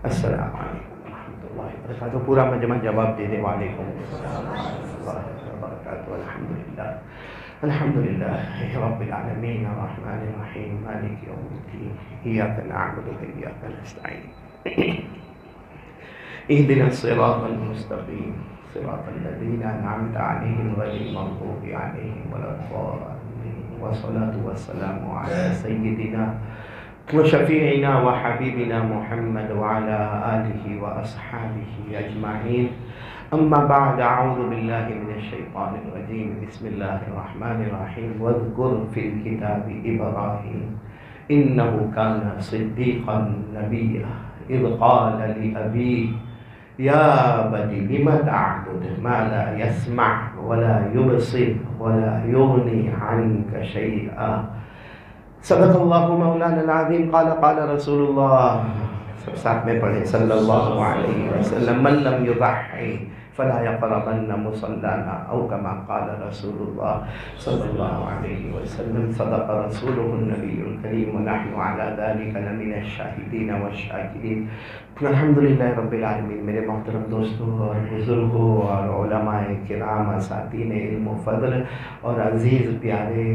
السلام علیکم ورحمۃ اللہ وبرکاتہ. پورا مجمع جواب دے دے. وعلیکم السلام ورحمۃ اللہ وبرکاتہ. الحمدللہ الحمدللہ رب العالمین الرحمن الرحیم مالک یوم الدین ایاک نعبد و ایاک نستعین اهدنا الصراط المستقیم صراط الذین انعمت علیہم غیر المغضوب علیہم ولا الضالین. والصلاة والسلام علی سیدنا وشفیعنا وحبیبنا محمد وعلى آلہ واصحابہ اجمعین. اما بعد اعوذ باللہ من الشیطان الرجیم. بسم اللہ الرحمن الرحیم. واذکر فی الکتاب ابراہیم انہ کان صدیقا نبیا اذ قال لأبیہ یا ابت لم تعبد ما لا يسمع ولا يبصر ولا يغني عنك شيئا. صدق اللہ مولانا العظیم. قال رسول اللہ. سب ساتھ میں پڑھیں صلی اللہ علیہ وسلم. من لم يضحی فلا يقربن مصلانا او كما قال رسول اللہ صلی اللہ علیہ وسلم. صدق رسوله النبی الکریم ونحن على ذلك لمن الشاہدین والشاکرین. الحمدللہ رب العالمین. میرے محترم دوستوں اور بزرگوں اور علماء کرام اساتذین علم و فضل اور عزیز پیارے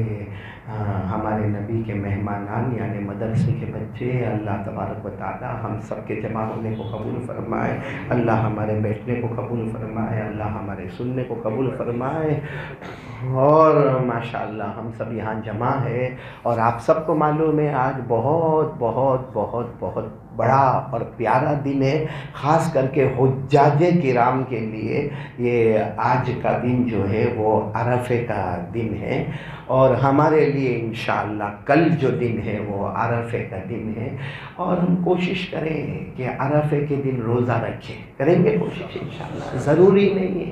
ہمارے نبی کے مہمانان یعنی مدرسے کے بچے، اللہ تبارک و تعالی ہم سب کے جمع ہونے کو قبول فرمائے. اللہ ہمارے بیٹھنے کو قبول فرمائے. اللہ ہمارے سننے کو قبول فرمائے. اور ماشاءاللہ ہم سب یہاں جمع ہے اور آپ سب کو معلوم ہے آج بہت بہت بہت بہت بڑا اور پیارا دن ہے. خاص کر کے حجاج کرام کے لیے یہ آج کا دن جو ہے وہ عرفے کا دن ہے، اور ہمارے لیے انشاءاللہ کل جو دن ہے وہ عرفے کا دن ہے. اور ہم کوشش کریں کہ عرفے کے دن روزہ رکھیں. کریں گے کوشش انشاءاللہ. ضروری نہیں ہے،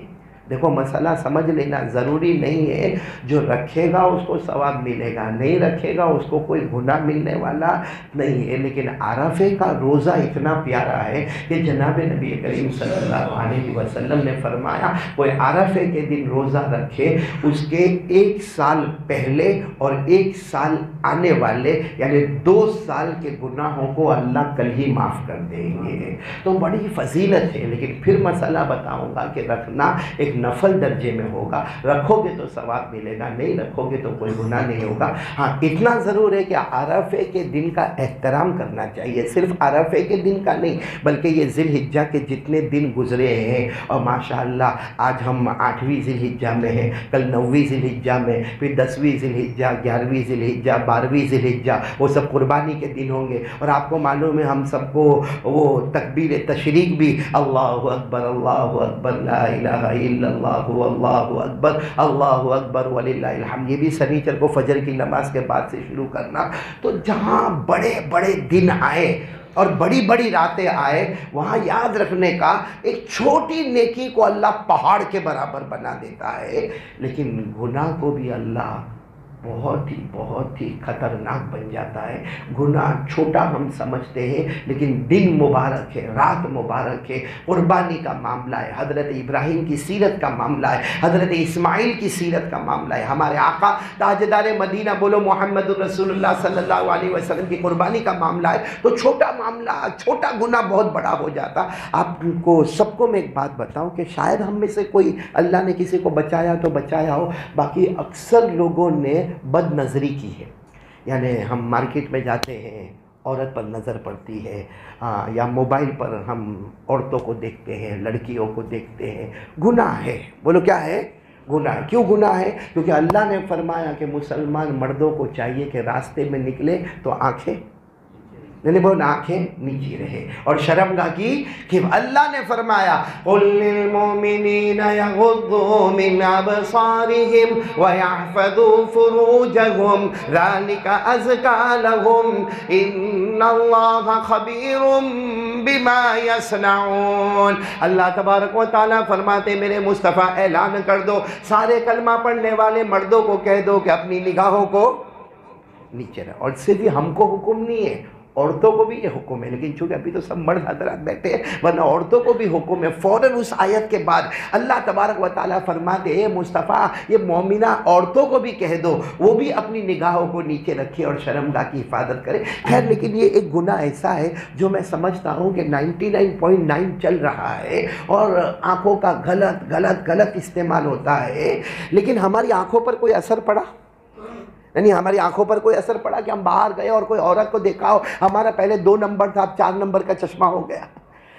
دیکھو مسئلہ سمجھ لینا، ضروری نہیں ہے جو رکھے گا اس کو ثواب ملے گا، نہیں رکھے گا اس کو کوئی گناہ ملنے والا نہیں ہے. لیکن عرفے کا روزہ اتنا پیارا ہے کہ جناب نبی کریم صلی اللہ علیہ وسلم نے فرمایا کوئی عرفے کے دن روزہ رکھے اس کے 1 سال پہلے اور 1 سال آنے والے یعنی 2 سال کے گناہوں کو اللہ کل ہی معاف کر دیں گے. تو بڑی فضیلت ہے. لیکن پھر مسئلہ بتاؤں گا کہ رکھنا ایک نفل درجے میں ہوگا. رکھو گے تو ثواب ملے گا، نہیں رکھو گے تو کوئی گناہ نہیں ہوگا. ہاں اتنا ضرور ہے کہ عرفے کے دن کا احترام کرنا چاہیے. صرف عرفے کے دن کا نہیں بلکہ یہ ذی الحجہ کے جتنے دن گزرے ہیں، اور ماشاءاللہ آج ہم 8ویں ذی الحجہ میں ہیں، کل 9ویں ذی الحجہ میں، پھر 10ویں ذی الحجہ، 11ویں ذی الحجہ، 12ویں ذی الحجہ، وہ سب قربانی کے دن ہوں گے. اور آپ کو معلوم ہے ہم سب کو وہ تکبیر تشریق بھی اللہ اکبر اللہ اکبر لا الہ الا اللہ اللہ اکبر وللہ الحمد، یہ بھی سنیچر کو فجر کی نماز کے بعد سے شروع کرنا. تو جہاں بڑے بڑے دن آئے اور بڑی بڑی راتیں آئے وہاں یاد رکھنے کا ایک چھوٹی نیکی کو اللہ پہاڑ کے برابر بنا دیتا ہے. لیکن گناہ کو بھی اللہ بہت ہی خطرناک بن جاتا ہے. گناہ چھوٹا ہم سمجھتے ہیں لیکن دن مبارک ہے، رات مبارک ہے، قربانی کا معاملہ ہے، حضرت ابراہیم کی سیرت کا معاملہ ہے، حضرت اسماعیل کی سیرت کا معاملہ ہے، ہمارے آقا تاجدار مدینہ بولو محمد الرسول اللہ صلی اللہ علیہ وسلم کی قربانی کا معاملہ ہے. تو چھوٹا معاملہ، چھوٹا گناہ بہت بڑا ہو جاتا. آپ کو سب کو میں ایک بات بتاؤں کہ شاید ہم میں سے کوئی اللہ نے کسی کو بچایا تو بچایا ہو، باقی اکثر لوگوں نے بد نظری کی ہے. یعنی ہم مارکیٹ میں جاتے ہیں، عورت پر نظر پڑتی ہے، یا موبائل پر ہم عورتوں کو دیکھتے ہیں، لڑکیوں کو دیکھتے ہیں. گناہ ہے. بولو کیا ہے؟ گناہ. کیوں گناہ ہے؟ کیونکہ اللہ نے فرمایا کہ مسلمان مردوں کو چاہیے کہ راستے میں نکلے تو آنکھیں وہ آنکھیں نیچی رہے. اور شرمگاہ کی کہ اللہ نے فرمایا قُلْ لِلْمُؤْمِنِينَ يَغُضُّوا مِنْ أَبْصَارِهِمْ وَيَحْفَظُوا فُرُوجَهُمْ ذَلِكَ أَزْكَىٰ لَهُمْ إِنَّ اللَّهَ خَبِيرٌ بِمَا يَصْنَعُونَ. اللہ تبارک و تعالیٰ فرماتے میرے مصطفیٰ اعلان کر دو، سارے کلمہ پڑھنے والے مردوں کو کہہ دو کہ اپنی نگاہوں کو نیچے رہے. اور صرف ہم کو حکم نہیں ہے، عورتوں کو بھی یہ حکم ہے، لیکن چونکہ ابھی تو سب مرد حضرات بیٹھے ہیں، ورنہ عورتوں کو بھی حکم ہے۔ فوراً اس آیت کے بعد اللہ تبارک و تعالیٰ فرماتے اے مصطفیٰ یہ مومنہ عورتوں کو بھی کہہ دو وہ بھی اپنی نگاہوں کو نیچے رکھے اور شرمگاہ کی حفاظت کرے۔ خیر لیکن یہ ایک گناہ ایسا ہے جو میں سمجھتا ہوں کہ 99.9 چل رہا ہے اور آنکھوں کا غلط استعمال ہوتا ہے، لیکن ہماری آنکھوں پر کوئی اثر پڑا؟ یعنی ہماری آنکھوں پر کوئی اثر پڑا کہ ہم باہر گئے اور کوئی عورت کو دیکھا ہو، ہمارا پہلے 2 نمبر تھا اب 4 نمبر کا چشمہ ہو گیا؟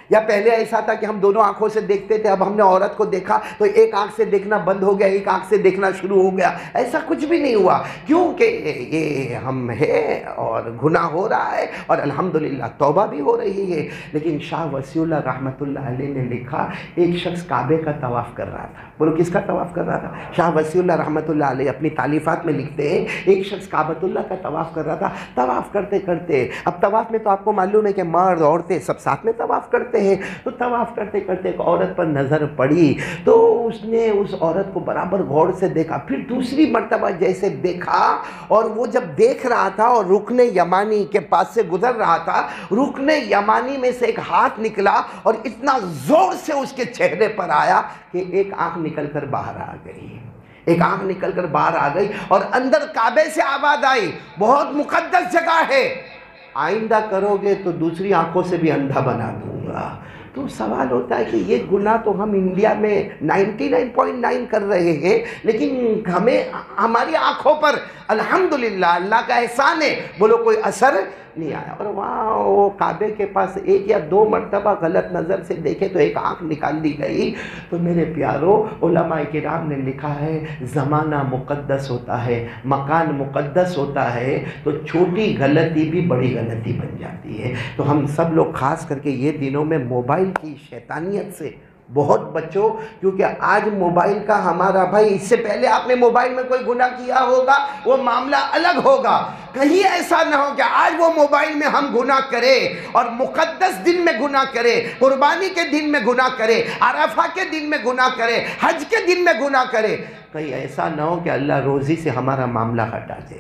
یا پہلے ایسا تھا کہ ہم دونوں آنکھوں سے دیکھتے تھے، اب ہم نے عورت کو دیکھا تو ایک آنکھ سے دیکھنا بند ہو گیا، ایک آنکھ سے دیکھنا شروع ہو گیا؟ ایسا کچھ بھی نہیں ہوا، کیونکہ یہ ہم ہے اور گناہ ہو رہا ہے اور الحمدللہ توبہ بھی ہو رہی ہے۔ لیکن شاہ وسیع اللہ رحمۃ اللہ علیہ نے لکھا ایک شخص کعبے کا طواف کر رہا تھا۔ بولو کس کا طواف کر رہا تھا؟ شاہ وسیع اللہ رحمۃ اللہ علیہ اپنی تالیفات میں لکھتے ہیں ایک شخص کعبۃ اللہ کا طواف کر رہا تھا۔ طواف کرتے کرتے، اب طواف میں تو آپ کو معلوم ہے کہ مرد عورتیں سب ساتھ میں طواف کرتے ہیں، تو طواف کرتے کرتے ایک عورت پر نظر پڑی تو اس نے اس عورت کو برابر غور سے دیکھا، پھر دوسری مرتبہ جیسے دیکھا، اور وہ جب دیکھ رہا تھا اور رکن یمانی کے پاس سے گزر رہا تھا، رکن یمانی میں سے ایک ہاتھ نکلا اور اتنا زور سے اس کے چہرے پر آیا کہ ایک آنکھ نکل کر باہر آ گئی، ایک آنکھ نکل کر باہر آ گئی، اور اندر کعبے سے آواز آئی بہت مقدس جگہ ہے، آئندہ کرو گے تو دوسری آنکھوں سے بھی اندھا بنا دوں گا۔ تو سوال ہوتا ہے کہ یہ گناہ تو ہم انڈیا میں 99.9 کر رہے ہیں، لیکن ہمیں ہماری آنکھوں پر الحمدللہ اللہ کا احسان ہے بولو کوئی اثر نہیں آیا۔ اور وہاں وہ کعبے کے پاس 1 یا 2 مرتبہ غلط نظر سے دیکھے تو ایک آنکھ نکال دی گئی۔ تو میرے پیارو علماء کرام نے لکھا ہے زمانہ مقدس ہوتا ہے، مکان مقدس ہوتا ہے، تو چھوٹی غلطی بھی بڑی غلطی بن جاتی ہے۔ تو ہم سب لوگ خاص کر کے یہ دنوں میں موبائل کی شیطانیت سے بہت بچو، کیونکہ آج موبائل کا ہمارا بھائی، اس سے پہلے آپ نے موبائل میں کوئی گناہ کیا ہوگا وہ معاملہ الگ ہوگا، کہیں ایسا نہ ہو کہ آج وہ موبائل میں ہم گناہ کرے اور مقدس دن میں گناہ کرے، قربانی کے دن میں گناہ کرے، عرفہ کے دن میں گناہ کرے، حج کے دن میں گناہ کرے، کہیں ایسا نہ ہو کہ اللہ روزی سے ہمارا معاملہ ہٹا دے۔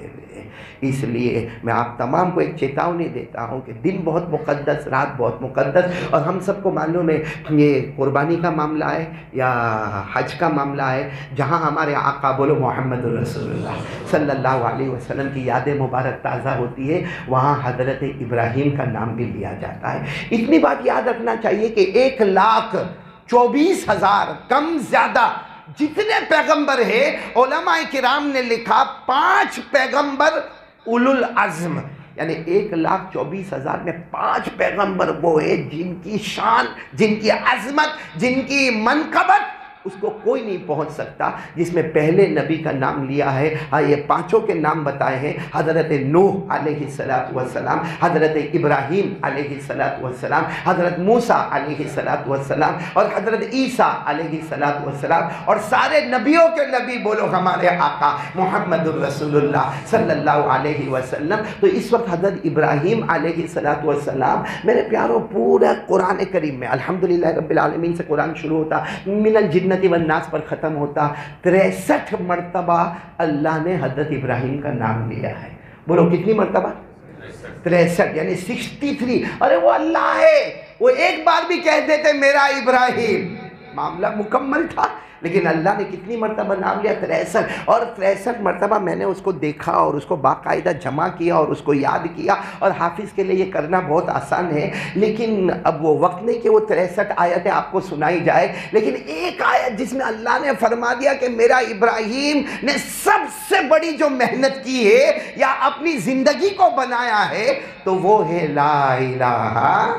اس لیے میں آپ تمام کو ایک چیتاونی دیتا ہوں کہ دن بہت مقدس، رات بہت مقدس، اور ہم سب کو معلوم ہے یہ قربانی کا معاملہ ہے یا حج کا معاملہ ہے، جہاں ہمارے آقا بولو محمد رسول اللہ صلی اللہ علیہ وسلم کی یاد مبارک تازہ ہوتی ہے، وہاں حضرت ابراہیم کا نام بھی لیا جاتا ہے۔ اتنی بات یاد رکھنا چاہیے کہ 1,24,000 کم زیادہ جتنے پیغمبر ہیں، علماء کرام نے لکھا 5 پیغمبر اولو العزم، یعنی 1,24,000 میں 5 پیغمبر وہ ہیں جن کی شان، جن کی عظمت، جن کی منقبت اس کو کوئی نہیں پہنچ سکتا، جس میں پہلے نبی کا نام لیا ہے۔ یہ 5 کے نام بتائے ہیں، حضرت نوح علیہ السلام، حضرت ابراہیم علیہ السلام، حضرت موسیٰ علیہ السلام، اور حضرت عیسیٰ علیہ السلام، اور سارے نبیوں کے نبی بولو ہمارے آقا محمد الرسول اللہ صلی اللہ علیہ وسلم۔ تو اس وقت حضرت ابراہیم علیہ السلام میرے پیاروں پورا قرآن کریم میں الحمدللہ رب العالمین سے قرآن شروع ہوتا، من الجنت والناس پر ختم ہوتا، 63 مرتبہ اللہ نے حضرت ابراہیم کا نام لیا ہے۔ بولو کتنی مرتبہ؟ 63، یعنی 63۔ ارے وہ اللہ ہے، وہ ایک بار بھی کہہ دیتے میرا ابراہیم، معاملہ مکمل تھا، لیکن اللہ نے کتنی مرتبہ نام لیا؟ 63۔ اور 63 مرتبہ میں نے اس کو دیکھا اور اس کو باقاعدہ جمع کیا اور اس کو یاد کیا، اور حافظ کے لیے یہ کرنا بہت آسان ہے، لیکن اب وہ وقت نہیں کہ وہ 63 آیتیں آپ کو سنائی جائے، لیکن ایک آیت جس میں اللہ نے فرما دیا کہ میرا ابراہیم نے سب سے بڑی جو محنت کی ہے یا اپنی زندگی کو بنایا ہے تو وہ ہے لا الہ،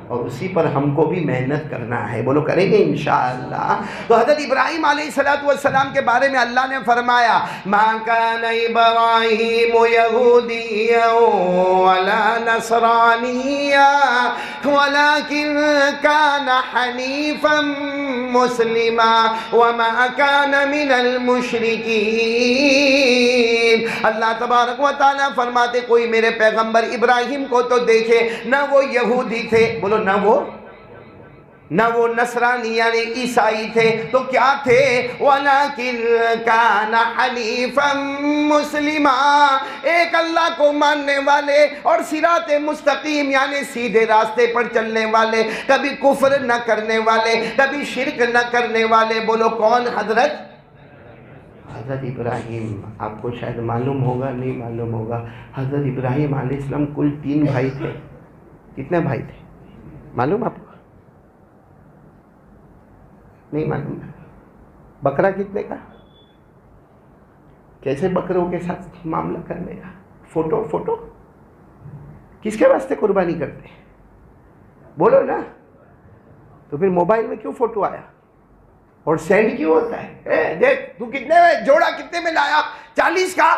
اور اسی پر ہم کو بھی محنت کرنا ہے، بولو کریں گے انشاءاللہ۔ تو حضرت ابراہیم علیہ السلام کے بارے میں اللہ نے فرمایا ما کان ابراہیم یہودیا ولا نصرانیا ولکن کان حنیفا مسلما وما کان من المشرکین۔ اللہ تبارک و تعالیٰ فرماتے کوئی میرے پیغمبر ابراہیم کو تو دیکھے، نہ وہ یہودی تھے، بولو نہ وہ نہ وہ نصرانی یعنی عیسائی تھے تو کیا تھے؟ وَلَكِنْ كَانَ حَنِيفًا مُسْلِمًا، ایک اللہ کو ماننے والے اور صراط مستقیم یعنی سیدھے راستے پر چلنے والے، کبھی کفر نہ کرنے والے، کبھی شرک نہ کرنے والے۔ بولو کون؟ حضرت ابراہیم۔ آپ کو شاید معلوم ہوگا، نہیں معلوم ہوگا، حضرت ابراہیم علیہ السلام کل 3 بھائی تھے۔ کتنے بھائی تھے معلوم آپ کو؟ نہیں معلوم؟ بکرا کتنے کا؟ کیسے بکروں کے ساتھ معاملہ کرنے کا؟ فوٹو کس کے واسطے قربانی کرتے ہیں؟ بولو نا۔ تو پھر موبائل میں کیوں فوٹو آیا اور سینڈ کیوں ہوتا ہے؟ دیکھ تو کتنے میں جوڑا کتنے میں لایا؟ 40 کا۔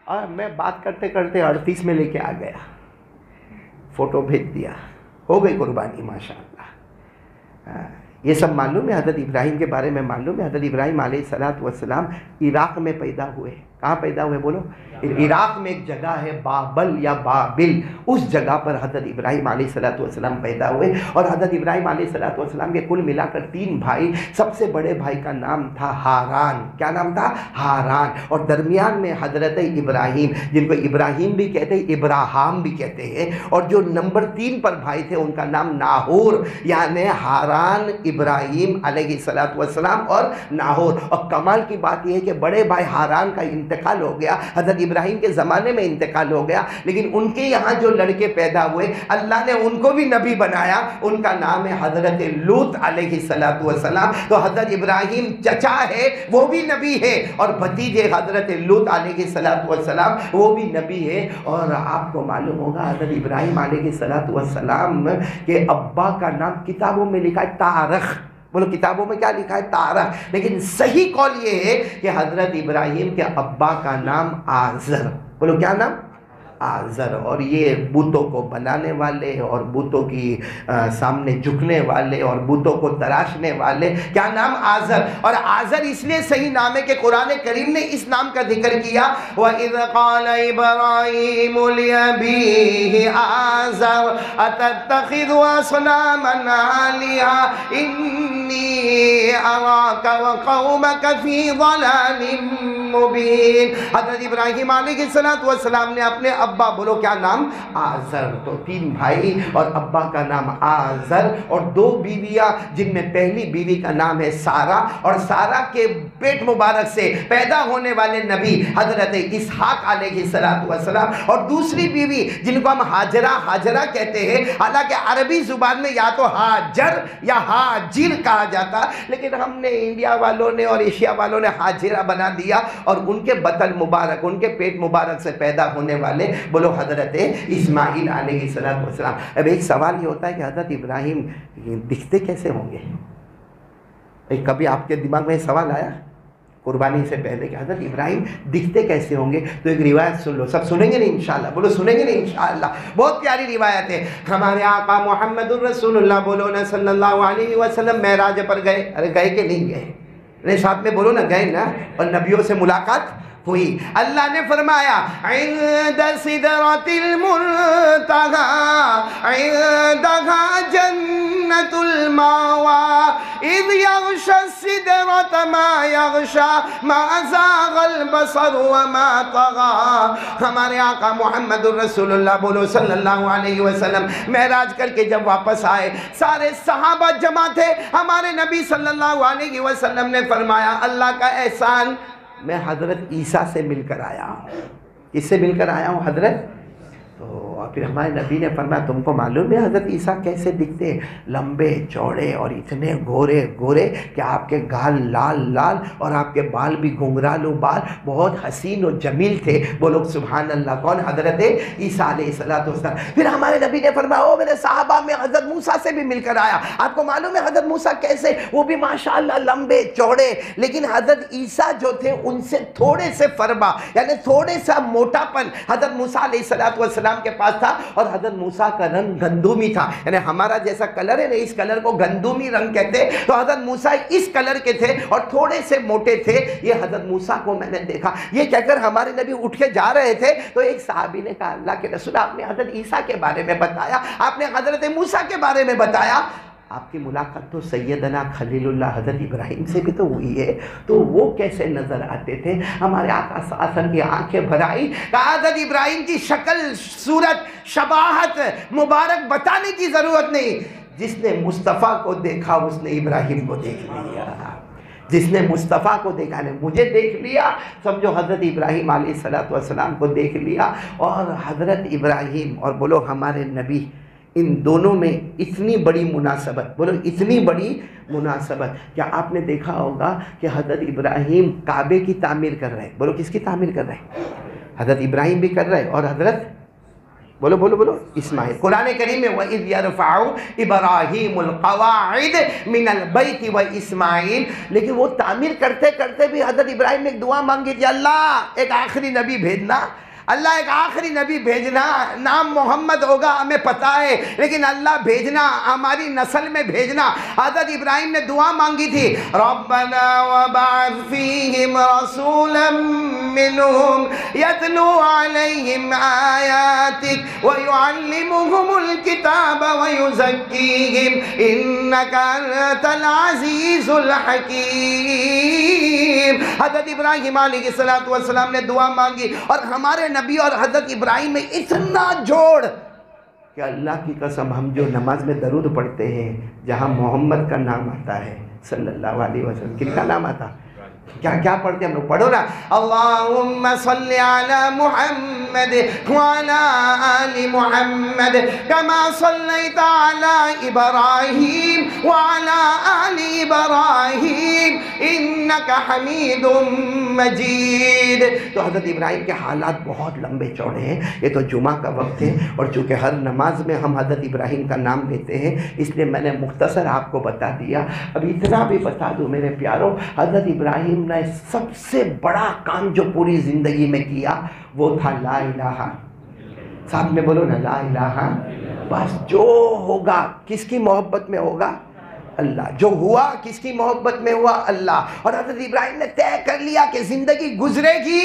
اور میں بات کرتے کرتے 38 میں لے کے آ گیا، فوٹو بھیج دیا، ہو گئی قربانی ماشاءاللہ۔ یہ سب معلوم ہے، حضرت ابراہیم کے بارے میں معلوم ہے۔ حضرت ابراہیم علیہ السلام عراق میں پیدا ہوئے۔ کہاں پیدا ہوئے بولو؟ عراق میں ایک جگہ ہے بابل یا بابل، اس جگہ پر حضرت ابراہیم علیہ السلام پیدا ہوئے۔ اور حضرت ابراہیم علیہ السلام کے کل ملا کر 3 بھائی، سب سے بڑے بھائی کا نام تھا ہاران۔ کیا نام تھا؟ ہاران۔ اور درمیان میں حضرت ابراہیم، جن کو ابراہیم بھی کہتے ہیں، ابراہام بھی کہتے ہیں، اور جو نمبر 3 پر بھائی تھے ان کا نام ناہور، یعنی ہاران، ابراہیم علیہ السلام اور ناہور۔ اور کمال کی بات یہ ہے کہ بڑے بھائی ہاران کا انتقال ہو گیا، حضرت ابراہیم کے زمانے میں انتقال ہو گیا، لیکن ان کے یہاں جو لڑکے پیدا ہوئے اللہ نے ان کو بھی نبی بنایا۔ ان کا نام ہے حضرت لوط علیہ السلام۔ تو حضرت ابراہیم چچا ہے وہ بھی نبی ہے، اور بھتیجے حضرت لوط علیہ السلام وہ بھی نبی ہے۔ اور آپ کو معلوم ہوگا حضرت ابراہیم علیہ السلام کے ابا کا نام کتابوں میں لکھا ہے تارخ۔ بولو کتابوں میں کیا لکھا ہے؟ تارخ۔ لیکن صحیح قول یہ ہے کہ حضرت ابراہیم کے ابا کا نام آزر۔ بولو کیا نام؟ آزر۔ اور یہ بتوں کو بنانے والے اور بتوں کی سامنے جھکنے والے اور بتوں کو تراشنے والے، کیا نام؟ آزر۔ اور آزر اس لیے صحیح نام ہے کہ قرآن کریم نے اس نام کا ذکر کیا، وَإِذْ قَالَ إِبْرَاهِيمُ لِأَبِيهِ آزَرَ أَتَتَّخِذُ أَصْنَامًا آلِهَةً إِنِّي أَرَاكَ وَقَوْمَكَ فِي ضَلَالٍ مُبِينٍ۔ حضرت ابراہیم علیہ السلام نے اپنے ابا، بولو کیا نام؟ آزر۔ تو 3 بھائی اور ابا کا نام آزر، اور 2 بیویاں، جن میں پہلی بیوی کا نام ہے سارہ، اور سارہ کے پیٹ مبارک سے پیدا ہونے والے نبی حضرت اسحاق علیہ السلام، اور دوسری بیوی جن کو ہم ہاجرہ کہتے ہیں، حالانکہ عربی زبان میں یا تو ہاجر یا ہاجر کہا جاتا، لیکن ہم نے انڈیا والوں نے اور ایشیا والوں نے ہاجرہ بنا دیا، اور ان کے بطن مبارک، ان کے پیٹ مبارک سے پیدا ہونے والے بولو حضرت اسماعیل علیہ السلام۔ اب ایک سوال یہ ہوتا ہے کہ حضرت ابراہیم دکھتے کیسے ہوں گے؟ کبھی آپ کے دماغ میں سوال آیا قربانی سے پہلے کہ حضرت ابراہیم دکھتے کیسے ہوں گے؟ تو ایک روایت سن لو، سب سنیں گے نا انشاءاللہ؟ بولو سنیں گے نا انشاءاللہ؟ بہت پیاری روایت ہے۔ ہمارے آقا محمد الرسول اللہ بولو نا صلی اللہ علیہ وسلم معراج پر گئے۔ ارے گئے کہ نہیں گئے؟ ساتھ میں بولو نا، گئے نا؟ اور نبیوں سے ملاقات ہوئی۔ اللہ نے فرمایا عند سدرۃ المنتہی عندها جنۃ المأوى اذ یغشی السدرۃ ما یغشی ما زاغ البصر وما طغی۔ ہمارے آقا محمد الرسول اللہ بولو صلی اللہ علیہ وسلم معراج کر کے جب واپس آئے، سارے صحابہ جمع تھے۔ ہمارے نبی صلی اللہ علیہ وسلم نے فرمایا اللہ کا احسان، میں حضرت عیسیٰ سے مل کر آیا ہوں۔ کس سے مل کر آیا ہوں؟ حضرت۔ تو پھر ہمارے نبی نے فرمایا تم کو معلوم ہے حضرت عیسیٰ کیسے دکھتے؟ لمبے چوڑے اور اتنے گورے گورے کہ آپ کے گال لال لال اور آپ کے بال بھی گھنگرالو بال، بہت حسین و جمیل تھے۔ بولو سبحان اللہ۔ کون؟ حضرت عیسیٰ علیہ السلام۔ پھر ہمارے نبی نے فرمایا او میرے صحابہ، میں حضرت موسیٰ سے بھی مل کر آیا۔ آپ کو معلوم ہے حضرت موسیٰ کیسے؟ وہ بھی ماشاءاللہ لمبے چوڑے، لیکن حضرت عیسیٰ جو تھے ان سے تھوڑے سے فربا، یعنی تھوڑے سا موٹا پن حضرت موسیٰ علیہ السلام کے پاس تھا، اور حضرت موسیٰ کا رنگ گندمی تھا، یعنی ہمارا جیسا کلر ہے نا، اس کلر کو گندمی رنگ کہتے، تو حضرت موسیٰ اس کلر کے تھے اور تھوڑے سے موٹے تھے۔ یہ حضرت موسیٰ کو میں نے دیکھا۔ یہ کہہ کر ہمارے نبی اٹھ کے جا رہے تھے تو ایک صحابی نے کہا اللہ کے رسول آپ نے حضرت عیسیٰ کے بارے میں بتایا، آپ نے حضرت موسیٰ کے بارے میں بتایا، آپ کی ملاقات تو سیدنا خلیل اللہ حضرت ابراہیم سے بھی تو ہوئی ہے، تو وہ کیسے نظر آتے تھے؟ ہمارے آقا صلی اللہ علیہ وسلم کی آنکھیں بھر آئی، کہا حضرت ابراہیم کی شکل، صورت، شباہت مبارک بتانے کی ضرورت نہیں، جس نے مصطفیٰ کو دیکھا اس نے ابراہیم کو دیکھ لیا، جس نے مصطفیٰ کو دیکھا نے مجھے دیکھ لیا، سمجھو حضرت ابراہیم علیہ السلام کو دیکھ لیا۔ اور حضرت ابراہیم اور بولو ہمارے نبی، ان دونوں میں اتنی بڑی مناسبت، بولو اتنی بڑی مناسبت۔ کیا آپ نے دیکھا ہوگا کہ حضرت ابراہیم کعبے کی تعمیر کر رہے ہیں؟ بولو کس کی تعمیر کر رہے ہیں؟ حضرت ابراہیم بھی کر رہے ہیں، اور حضرت بولو بولو بولو اسماعیل۔ قرآن کریم میں وَإِذْ يَرْفَعُ إِبْرَاهِيمُ الْقَوَاعِدَ مِنَ الْبَيْتِ وَإِسْمَاعِيل، لیکن وہ تعمیر کرتے کرتے بھی حضرت ابراہیم نے ایک دعا مانگی تھی، اللہ ایک آخری نبی بھیجنا، اللہ ایک آخری نبی بھیجنا، نام محمد ہوگا ہمیں پتا ہے، لیکن اللہ بھیجنا، ہماری نسل میں بھیجنا۔ حضرت ابراہیم نے دعا مانگی تھی، ربنا وبعث فیہم رسولا منہم یتلو علیہم آیاتک ویعلمہم الکتاب ویزکیہم انک انت العزیز الحکیم۔ حضرت ابراہیم علیہ السلام نے دعا مانگی، اور ہمارے نبی اور حضرت ابراہیم میں اتنا جوڑ کہ اللہ کی قسم ہم جو نماز میں درود پڑھتے ہیں، جہاں محمد کا نام آتا ہے صلی اللہ علیہ وسلم، کن کا نام آتا؟ کیا پڑھتے ہیں ہم لوگ؟ پڑھو نا، اللہم صلی علی محمد وعلی آل محمد کما صلیت علی ابراہیم وعلی آل ابراہیم انک حمید مجید۔ تو حضرت ابراہیم کے حالات بہت لمبے چوڑے ہیں، یہ تو جمعہ کا وقت ہے، اور چونکہ ہر نماز میں ہم حضرت ابراہیم کا نام لیتے ہیں، اس لیے میں نے مختصر آپ کو بتا دیا۔ اب اتنا بھی بتا دوں میرے پیاروں، حضرت ابراہیم نے سب سے بڑا کام جو پوری زندگی میں کیا وہ تھا لا الہ، ساتھ میں بولو نا لا الہ، بس جو ہوگا کس کی محبت میں ہوگا؟ اللہ۔ جو ہوا کس کی محبت میں ہوا؟ اللہ۔ اور حضرت ابراہیم نے طے کر لیا کہ زندگی گزرے گی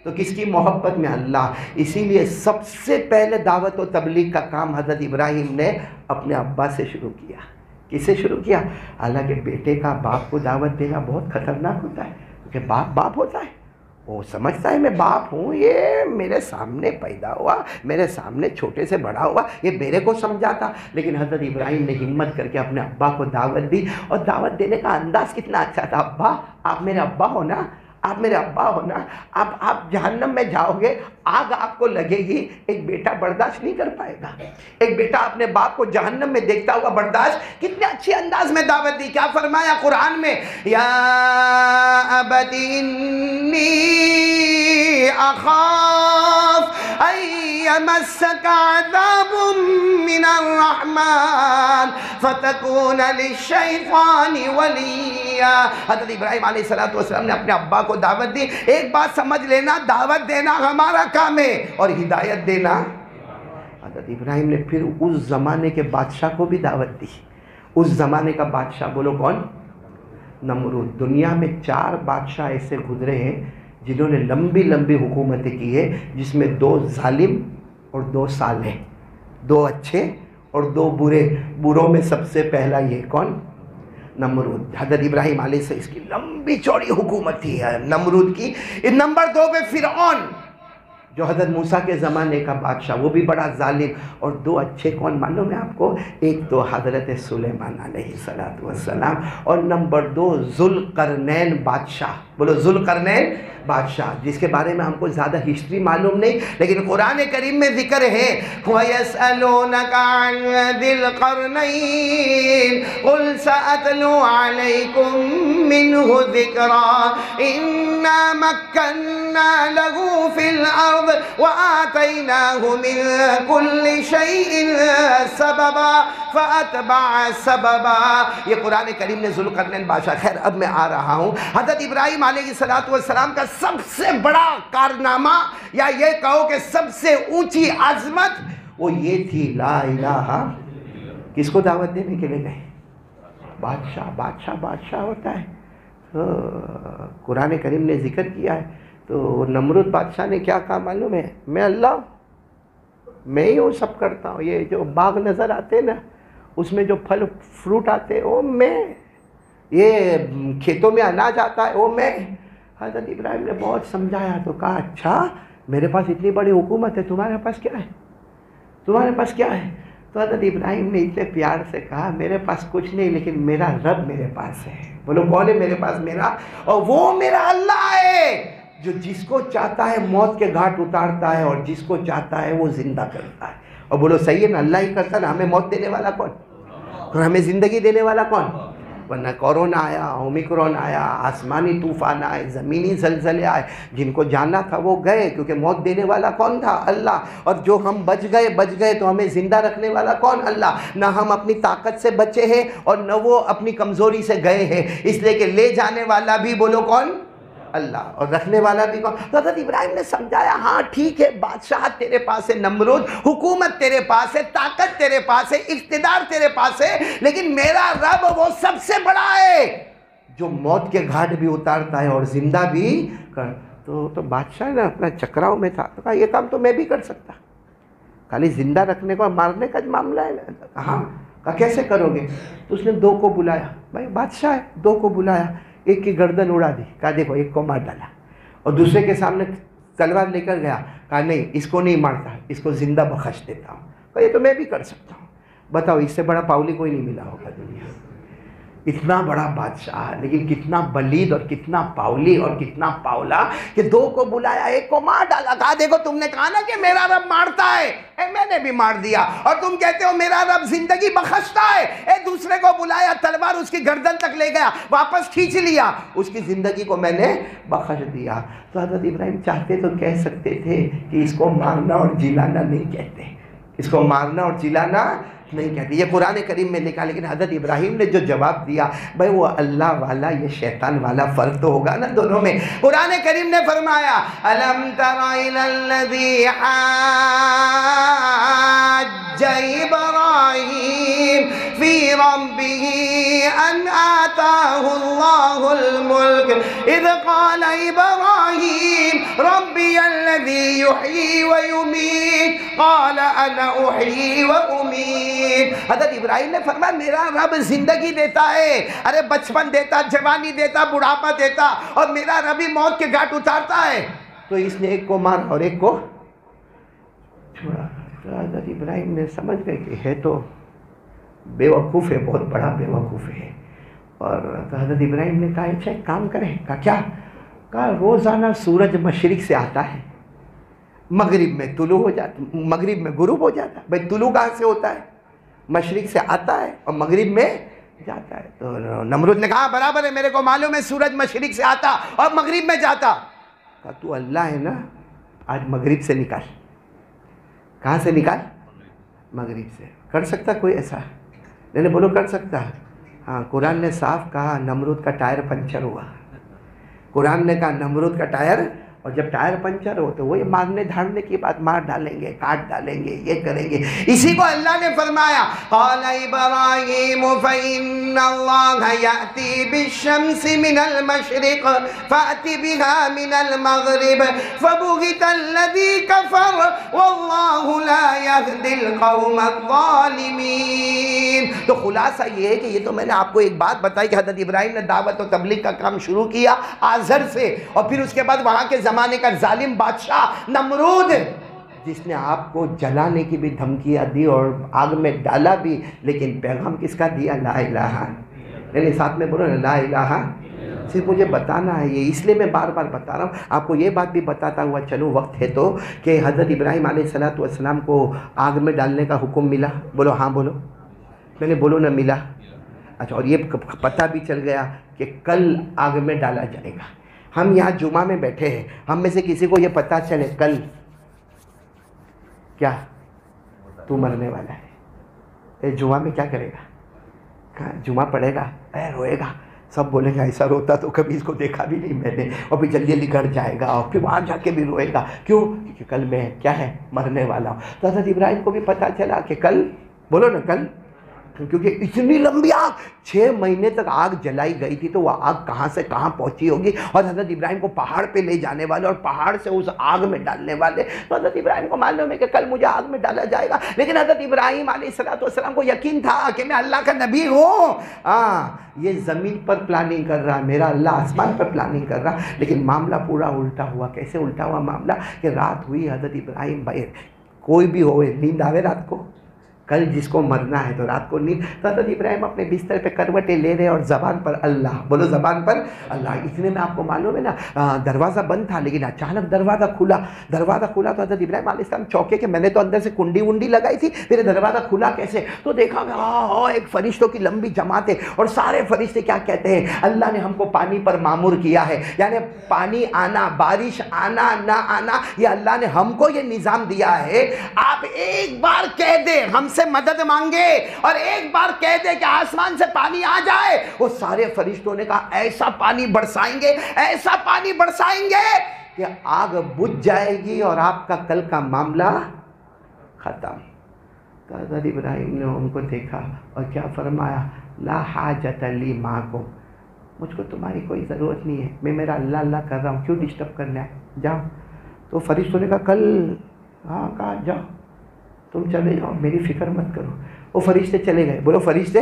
تو کس کی محبت میں؟ اللہ۔ اسی لیے سب سے پہلے دعوت و تبلیغ کا کام حضرت ابراہیم نے اپنے ابا سے شروع کیا۔ کس سے شروع کیا؟ حالانکہ بیٹے کا باپ کو دعوت دینا بہت خطرناک ہوتا ہے، کیونکہ باپ ہوتا ہے، وہ سمجھتا ہے میں باپ ہوں، یہ میرے سامنے پیدا ہوا، میرے سامنے چھوٹے سے بڑا ہوا، یہ میرے کو سمجھاتا۔ لیکن حضرت ابراہیم نے ہمت کر کے اپنے ابا کو دعوت دی، اور دعوت دینے کا انداز کتنا اچھا تھا، ابا آپ میرے ابا ہو نا، آپ میرے ابا ہو نا، آپ جہنم میں جاؤ گے، آگ آپ کو لگے گی، ایک بیٹا برداشت نہیں کر پائے گا، ایک بیٹا اپنے باپ کو جہنم میں دیکھتا ہوا برداشت۔ کتنے اچھے انداز میں دعوت دی، کیا فرمایا قرآن میں، یا ابت انی اخاف ان یمسک عذاب من الرحمن فتکون للشیطان ولیا۔ حضرت ابراہیم علیہ السلام نے اپنے ابا کو دعوت دی۔ ایک بات سمجھ لینا، دعوت دینا ہمارا کام ہے اور ہدایت دینا۔ حضرت ابراہیم نے پھر اس زمانے کے بادشاہ کو بھی دعوت دی۔ اس زمانے کا بادشاہ بولو کون؟ نمرود۔ دنیا میں 4 بادشاہ ایسے گزرے ہیں جنہوں نے لمبی لمبی حکومتیں کی ہے، جس میں 2 ظالم اور 2 صالح، 2 اچھے اور 2 برے۔ بروں میں سب سے پہلا یہ کون؟ نمرود۔ حضرت ابراہیم علیہ السلام، اس کی لمبی چوڑی حکومت تھی نمرود کی۔ نمبر 2 پہ فرعون، جو حضرت موسیٰ کے زمانے کا بادشاہ، وہ بھی بڑا ظالم۔ اور 2 اچھے کون معلوم ہے آپ کو؟ ایک تو حضرت سلیمان علیہ السلام، اور نمبر 2 ذوالقرنین بادشاہ۔ بولو ذوالقرنین بادشاہ، جس کے بارے میں ہم کو زیادہ ہسٹری معلوم نہیں، لیکن قرآن کریم میں ذکر ہے، وَيَسْأَلُونَكَ عَنْ ذِي الْقَرْنَيْنِ قُلْ سَأَتْلُو عَلَيْكُمْ مِنْهُ ذِكْرًا إِنَّا مَكَّنَّا لَهُ فِي الْأَرْضِ وَآتَيْنَاهُ مِنْ كُلِّ شَيْءٍ سَبَبًا فَأَتْبَعَ سَبَبًا۔ یہ قرآن کریم نے ذوالقرنین بادشاہ۔ خیر اب میں آ رہا ہوں، حضرت ابراہیم علیہ السلام کا سب سے بڑا کارنامہ، یا یہ کہو کہ سب سے اونچی عظمت، وہ یہ تھی لا الہ۔ کس کو دعوت دینے کے لیے گئے؟ بادشاہ ہوتا ہے۔ تو قرآن کریم نے ذکر کیا ہے، تو نمرود بادشاہ نے کیا کہا معلوم ہے؟ میں اللہ ہوں، میں ہی ہوں، سب کرتا ہوں۔ یہ جو باغ نظر آتے ہیں نا، اس میں جو پھل فروٹ آتے وہ میں، یہ کھیتوں میں اناج آتا ہے وہ میں۔ حضرت ابراہیم نے بہت سمجھایا تو کہا اچھا میرے پاس اتنی بڑی حکومت ہے، تمہارے پاس کیا ہے؟ تمہارے پاس کیا ہے؟ تو حضرت ابراہیم نے اتنے پیار سے کہا میرے پاس کچھ نہیں لیکن میرا رب میرے پاس ہے۔ بولو کون ہے میرے پاس؟ میرا، اور وہ میرا اللہ ہے جو جس کو چاہتا ہے موت کے گھاٹ اتارتا ہے اور جس کو چاہتا ہے وہ زندہ کرتا ہے۔ اور بولو صحیح ہے نا، اللہ ہی کرتا نا، ہمیں موت دینے والا کون اور ہمیں زندگی دینے والا کون؟ ورنہ کورونا آیا، اومیکرون آیا، آسمانی طوفان آئے، زمینی زلزلے آئے، جن کو جانا تھا وہ گئے، کیونکہ موت دینے والا کون تھا؟ اللہ۔ اور جو ہم بچ گئے تو ہمیں زندہ رکھنے والا کون؟ اللہ۔ نہ ہم اپنی طاقت سے بچے ہیں اور نہ وہ اپنی کمزوری سے گئے ہیں، اس لیے کہ لے جانے والا بھی بولو کون؟ اللہ، اور رکھنے والا بھی کون؟ تو حضرت ابراہیم نے سمجھایا ہاں ٹھیک ہے، بادشاہت تیرے پاس ہے نمرود، حکومت تیرے پاس ہے، طاقت تیرے پاس ہے، اقتدار تیرے پاس ہے، لیکن میرا رب وہ سب سے بڑا ہے جو موت کے گھاٹ بھی اتارتا ہے اور زندہ بھی کر۔ تو بادشاہ نے اپنا چکراؤ میں تھا تو کہا یہ کام تو میں بھی کر سکتا، خالی زندہ رکھنے کو مارنے کا معاملہ ہے۔ کہاں؟ کہا کیسے کرو گے؟ تو اس نے دو کو بلایا، بھائی بادشاہ ہے، دو کو بلایا، ایک کی گردن اڑا دی، کہا دیکھو ایک کو مار ڈالا، اور دوسرے کے سامنے تلوار لے کر گیا، کہا نہیں اس کو نہیں مارتا، اس کو زندہ بخش دیتا ہوں۔ کہا یہ تو میں بھی کر سکتا ہوں۔ بتاؤ اس سے بڑا پاولی کوئی نہیں ملا ہوگا دنیا میں۔ اتنا بڑا بادشاہ لیکن کتنا بلید اور کتنا پاولی اور کتنا پاولا کہ دو کو بلایا، ایک کو مار ڈالا۔ کہا دیکھو تم نے کہا نا کہ میرا رب مارتا ہے، میں نے بھی مار دیا، اور تم کہتے ہو میرا رب زندگی بخشتا ہے۔ دوسرے کو بلایا، تلوار اس کی گردن تک لے گیا، واپس کھینچ لیا، اس کی زندگی کو میں نے بخش دیا۔ تو حضرت ابراہیم چاہتے تو کہہ سکتے تھے کہ اس کو مارنا اور جلانا نہیں کہتے، اس کو مارنا اور جلانا نہیں کہتے، یہ قرآن کریم میں لکھا، لیکن حضرت ابراہیم نے جو جواب دیا، بھائی وہ اللہ والا یہ شیطان والا فرق تو ہوگا نا دونوں میں۔ قرآن کریم نے فرمایا أَلَمْ تَرَ إِلَى الَّذِي حَاجَّ إِبْرَاهِيمَ فِي رَبِّهِ أَنْ آتَاهُ اللَّهُ الْمُلْكَ إِذْ قَالَ إِبْرَاهِيمُ رَبِّيَ الَّذِي يُحْيِي وَيُمِيتُ قَالَ أَنَا أُحْيِي وَأُمِيتُ۔ حضرت ابراہیم نے فرمایا میرا رب زندگی دیتا ہے، ارے بچپن دیتا، جوانی دیتا، بڑھاپا دیتا، اور میرا رب ہی موت کے گھاٹ اتارتا ہے۔ تو اس نے ایک کو مارا اور ایک کو چھوڑا۔ تو حضرت ابراہیم نے سمجھ گئے کہ ہے تو بے وقوف ہے، بہت بڑا بے وقوف ہے۔ اور تو حضرت ابراہیم نے کہا اچھا ایک کام کریں۔ کہا کیا؟ کہا روزانہ سورج مشرق سے آتا ہے، مغرب میں طلوع ہو جاتا، مغرب میں غروب ہو جاتا ہے۔ بھائی طلوع کہاں سے ہوتا ہے؟ مشرق سے آتا ہے اور مغرب میں جاتا ہے۔ تو نمرود نے کہا برابر ہے، میرے کو معلوم ہے سورج مشرق سے آتا اور مغرب میں جاتا۔ کہا تو اللہ ہے نا، آج مغرب سے نکال۔ کہاں سے نکال؟ مغرب سے۔ کر سکتا کوئی ایسا؟ نہیں بولو کر سکتا؟ ہاں، قرآن نے صاف کہا نمرود کا ٹائر پنچر ہوا۔ قرآن نے کہا نمرود کا ٹائر، اور جب ٹائر پنچر ہو تو وہی مارنے دھاڑنے کی بات، مار ڈالیں گے، کاٹ ڈالیں گے، یہ کریں گے۔ اسی کو اللہ نے فرمایا قال ابراہیم فإن اللہ یأتی بالشمس من المشرق فأت بها من المغرب فبہت الذی کفر واللہ لا یہدی القوم الظالمین۔ تو خلاصہ یہ ہے کہ یہ تو میں نے آپ کو ایک بات بتائی کہ حضرت ابراہیم نے دعوت و تبلیغ کا کام شروع کیا آزر سے، اور پھر اس کے بعد وہاں کے زمانے کا ظالم بادشاہ نمرود جس نے آپ کو جلانے کی بھی دھمکیاں دی اور آگ میں ڈالا بھی، لیکن پیغام کس کا دیا؟ لا الہ، یعنی ساتھ میں بولو لا الہ۔ صرف مجھے بتانا ہے یہ، اس لیے میں بار بار بتا رہا ہوں آپ کو، یہ بات بھی بتاتا ہوا چلو وقت ہے تو، کہ حضرت ابراہیم علیہ السلام کو آگ میں ڈالنے کا حکم ملا؟ بولو ہاں بولو، میں نے بولو نہ ملا؟ اچھا، اور یہ پتہ بھی چل گیا کہ کل آگ میں ڈالا جائے گا۔ ہم یہاں جمعہ میں بیٹھے ہیں، ہم میں سے کسی کو یہ پتہ چلے کل کیا تو مرنے والا ہے، جمعہ میں کیا کرے گا؟ کہاں جمعہ پڑھے گا، روئے گا، سب بولیں گا ایسا روتا تو کبھی اس کو دیکھا بھی نہیں میں نے، اور پھر جلدی جلدی گھر جائے گا اور پھر وہاں جا کے بھی روئے گا، کیوں؟ کیونکہ کل میں کیا ہے؟ مرنے والا ہوں۔ تو حضرت ابراہیم کو بھی پتہ چلا کہ کل، بولو نا کیونکہ اتنی لمبی آگ، 6 مہینے تک آگ جلائی گئی تھی، تو وہ آگ کہاں سے کہاں پہنچی ہوگی، اور حضرت ابراہیم کو پہاڑ پہ لے جانے والے اور پہاڑ سے اس آگ میں ڈالنے والے. تو حضرت ابراہیم کو معلوم ہے کہ کل مجھے آگ میں ڈالا جائے گا، لیکن حضرت ابراہیم علیہ السلام کو یقین تھا کہ میں اللہ کا نبی ہوں. یہ زمین پر پلاننگ کر رہا، میرا اللہ آسمان پر پلاننگ کر رہا. لیکن معاملہ پورا الٹا ہوا. کیسے الٹا ہوا معاملہ؟ کہ رات ہوئی، حضرت ابراہیم بھائی، کوئی بھی ہوئے نیند آوے رات کو، کل جس کو مرنا ہے تو رات کو نیند. تو حضرت ابراہیم اپنے بستر پہ کروٹیں لے رہے اور زبان پر اللہ، بولو زبان پر اللہ. اتنے میں آپ کو معلوم ہے نا دروازہ بند تھا، لیکن اچانک دروازہ کھلا تو حضرت ابراہیم علیہ السلام چوکے کہ میں نے تو اندر سے کنڈی ونڈی لگائی تھی، پھر دروازہ کھلا کیسے؟ تو دیکھا کہ ایک فرشتوں کی لمبی جماعت ہے، اور سارے فرشتے کیا کہتے ہیں؟ اللہ نے ہم کو پانی پر معمور کیا ہے، یعنی پانی آنا، بارش آنا نہ آنا، یہ اللہ نے ہم کو یہ نظام دیا ہے. آپ ایک بار کہہ دیں ہم سے مدد مانگے، اور ایک بار کہہ دے کہ آسمان سے پانی آ جائے، وہ سارے فرشتوں نے کہا ایسا پانی برسائیں گے، ایسا پانی برسائیں گے کہ آگ بجھ جائے گی اور آپ کا کل کا معاملہ ختم. تو حضرت ابراہیم نے ان کو دیکھا اور کیا فرمایا؟ لا حاجت لی معکم، مجھ کو تمہاری کوئی ضرورت نہیں ہے، میں میرا اللہ اللہ کر رہا ہوں، کیوں ڈسٹرب کرنا ہے، جاؤ. تو فرشتوں نے کہا کل کہا جاؤ تم چلے جاؤ، میری فکر مت کرو. وہ فرشتے چلے گئے، بولو فرشتے